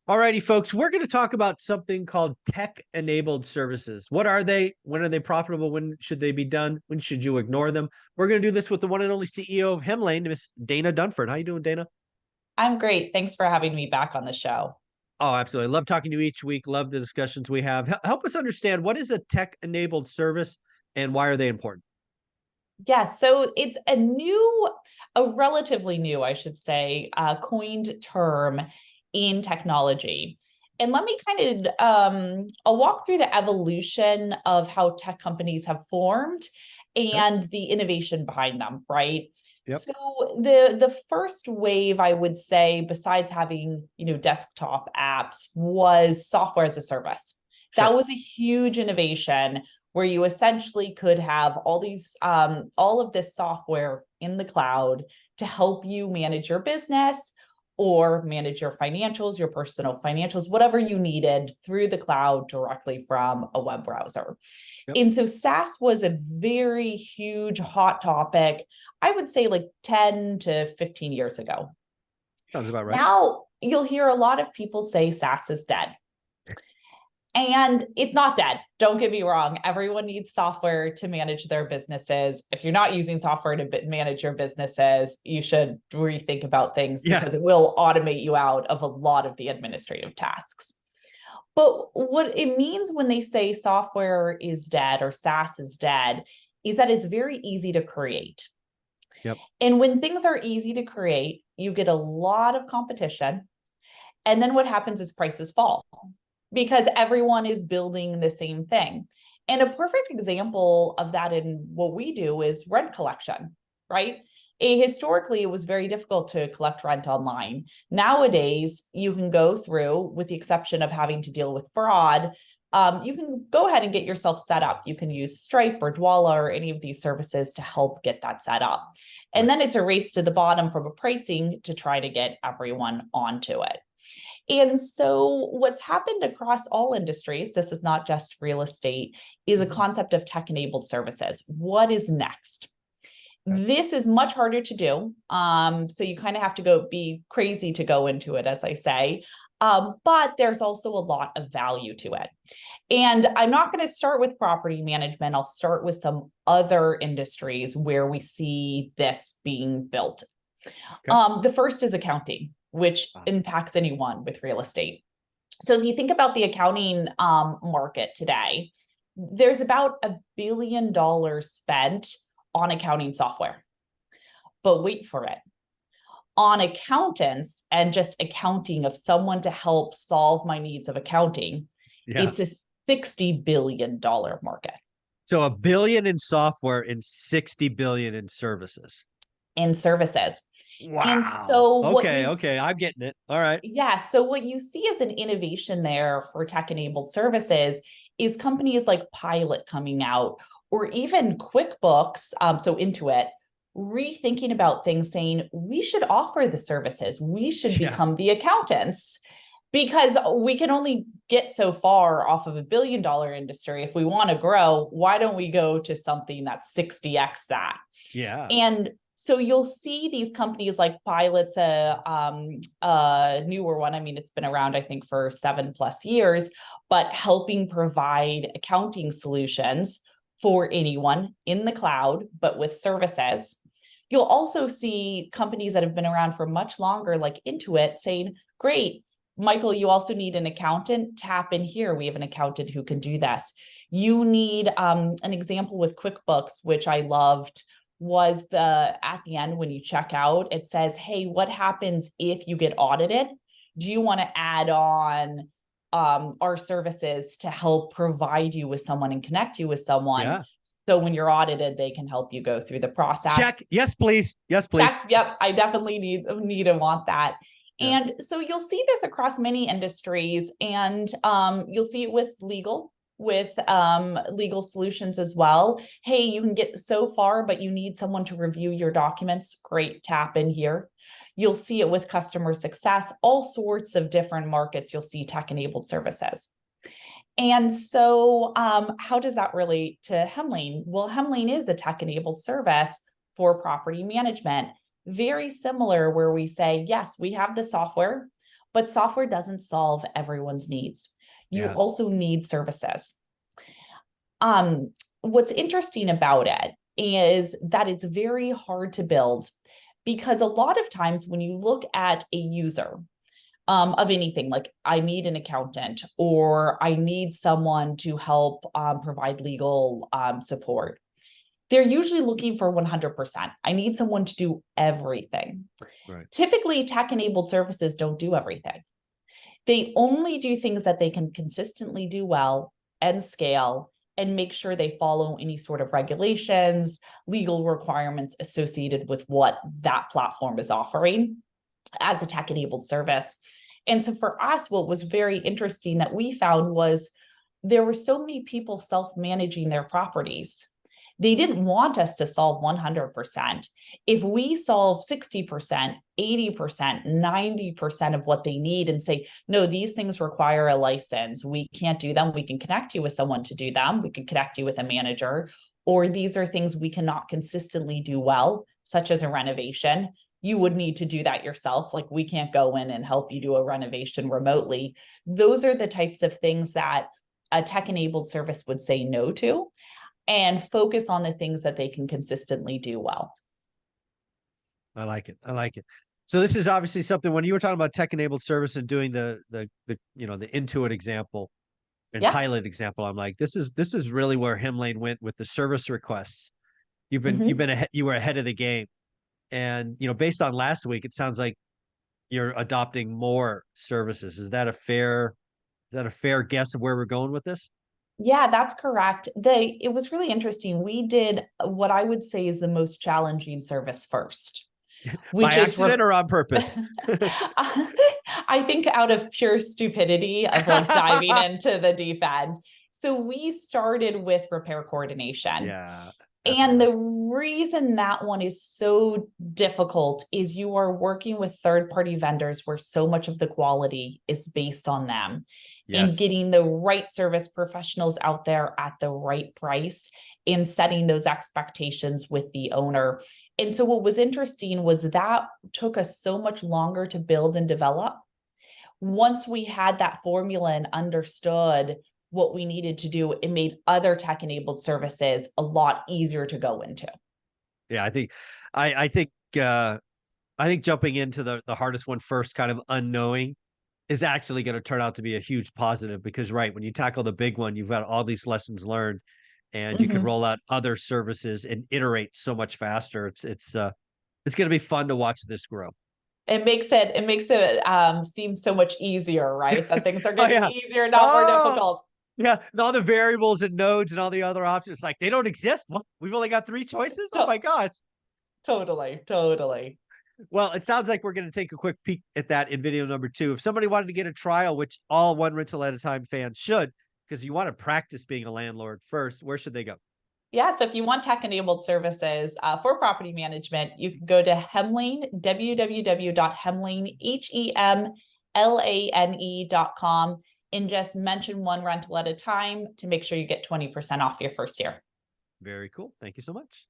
Alrighty, folks, we're going to talk about something called tech-enabled services. What are they? When are they profitable? When should they be done? When should you ignore them? We're going to do this with the one and only CEO of Hemlane, Miss Dana Dunford. How you doing, Dana? I'm great. Thanks for having me back on the show. Oh, absolutely. Love talking to you each week. Love the discussions we have. Help us understand, what is a tech-enabled service and why are they important? Yes, so it's a relatively new, I should say, coined term in technology. And let me I'll walk through the evolution of how tech companies have formed Okay. and the innovation behind them, right? Yep. So the first wave, I would say, besides having, desktop apps, was software as a service. That Sure. was a huge innovation where you essentially could have all of this software in the cloud to help you manage your business or manage your financials, your personal financials, whatever you needed through the cloud directly from a web browser. Yep. And so SaaS was a very huge hot topic, I would say like 10 to 15 years ago. Sounds about right. Now you'll hear a lot of people say SaaS is dead. And it's not dead. Don't get me wrong. Everyone needs software to manage their businesses. If you're not using software to manage your businesses, you should rethink about things Yeah. because it will automate you out of a lot of the administrative tasks. But what it means when they say software is dead or SaaS is dead is that it's very easy to create. Yep. And when things are easy to create, you get a lot of competition. And then what happens is prices fall because everyone is building the same thing. And a perfect example of that in what we do is rent collection, right? Historically, it was very difficult to collect rent online. Nowadays, you can go through, with the exception of having to deal with fraud, you can go ahead and get yourself set up. You can use Stripe or Dwalla or any of these services to help get that set up. And Right. then it's a race to the bottom from a pricing to try to get everyone onto it. And so, what's happened across all industries, this is not just real estate, is a Mhm. concept of tech enabled services. What is next? Okay. This is much harder to do. So, you kind of have to be crazy to go into it, as I say. But there's also a lot of value to it. And I'm not going to start with property management. I'll start with some other industries where we see this being built. Okay. The first is accounting, which Uh, impacts anyone with real estate. So if you think about the accounting market today, there's about $1 billion spent on accounting software. But wait for it. On accountants and just accounting of someone to help solve my needs of accounting, yeah. it's a $60 billion market So 1 billion in software and 60 billion in services. in services. And Wow. so what Okay. you Okay. I'm getting it. All right. Yeah. So what you see as an innovation there for tech-enabled services is companies like Pilot coming out, or even QuickBooks, so Intuit, rethinking about things, saying we should offer the services, we should Yeah. become the accountants, because we can only get so far off of $1 billion industry. If we want to grow, why don't we go to something that's 60x that? Yeah. And so you'll see these companies like Pilot's a newer one. I mean, it's been around, I think, for 7+ years, but helping provide accounting solutions for anyone in the cloud, but with services. You'll also see companies that have been around for much longer, like Intuit, saying, great, Michael, you also need an accountant. Tap in here. We have an accountant who can do this. You need an example with QuickBooks, which I loved, was at the end when you check out, it says, hey, what happens if you get audited? Do you want to add on our services to help provide you with someone and connect you with someone? Yeah. So when you're audited, they can help you go through the process. Check. Yes, please. Yes, please. Check. Yep. I definitely need and want that. Yeah. And so you'll see this across many industries, and you'll see it with legal solutions as well. Hey, you can get so far, but you need someone to review your documents. Great, tap in here. You'll see it with customer success, all sorts of different markets. You'll see tech-enabled services. And so how does that relate to Hemlane? Well, Hemlane is a tech-enabled service for property management. Very similar, where we say, yes, we have the software, but software doesn't solve everyone's needs. You Yeah. also need services. What's interesting about it is that it's very hard to build, because a lot of times when you look at a user of anything, like I need an accountant or I need someone to help provide legal support, they're usually looking for 100%. I need someone to do everything. Right. Typically, tech-enabled services don't do everything. They only do things that they can consistently do well and scale and make sure they follow any sort of regulations, legal requirements associated with what that platform is offering as a tech-enabled service. And so for us, what was very interesting that we found was there were so many people self-managing their properties. They didn't want us to solve 100%. If we solve 60%, 80%, 90% of what they need and say, no, these things require a license, we can't do them, we can connect you with someone to do them, we can connect you with a manager, or these are things we cannot consistently do well, such as a renovation, you would need to do that yourself. Like, we can't go in and help you do a renovation remotely. Those are the types of things that a tech-enabled service would say no to, and focus on the things that they can consistently do well. I like it. I like it. So this is obviously something, when you were talking about tech-enabled service and doing the Intuit example and Yeah. pilot example, I'm like, this is really where Hemlane went with the service requests. You were ahead of the game. And, based on last week, it sounds like you're adopting more services. Is that a fair guess of where we're going with this? Yeah, that's correct. It was really interesting. We did what I would say is the most challenging service first, By which is accident or on purpose? I think out of pure stupidity of like diving into the deep end. So we started with repair coordination. Yeah. And the reason that one is so difficult is you are working with third-party vendors where so much of the quality is based on them. And Yes. getting the right service professionals out there at the right price and setting those expectations with the owner. And so what was interesting was that took us so much longer to build and develop. Once we had that formula and understood what we needed to do, it made other tech-enabled services a lot easier to go into. Yeah, I think jumping into the hardest one first, kind of unknowing, is actually going to turn out to be a huge positive, because right, when you tackle the big one, you've got all these lessons learned and you can roll out other services and iterate so much faster. It's going to be fun to watch this grow. It makes it seem so much easier, right? That things are getting easier, not more difficult. Yeah, and all the variables and nodes and all the other options, like, they don't exist. What? We've only got 3 choices? Oh my gosh. Totally. Well, it sounds like we're going to take a quick peek at that in video number 2. If somebody wanted to get a trial, which all One Rental at a Time fans should, because you want to practice being a landlord first, where should they go? Yeah, so if you want tech-enabled services for property management, you can go to Hemlane, www.hemlane.com, and just mention One Rental at a Time to make sure you get 20% off your first year. Very cool. Thank you so much.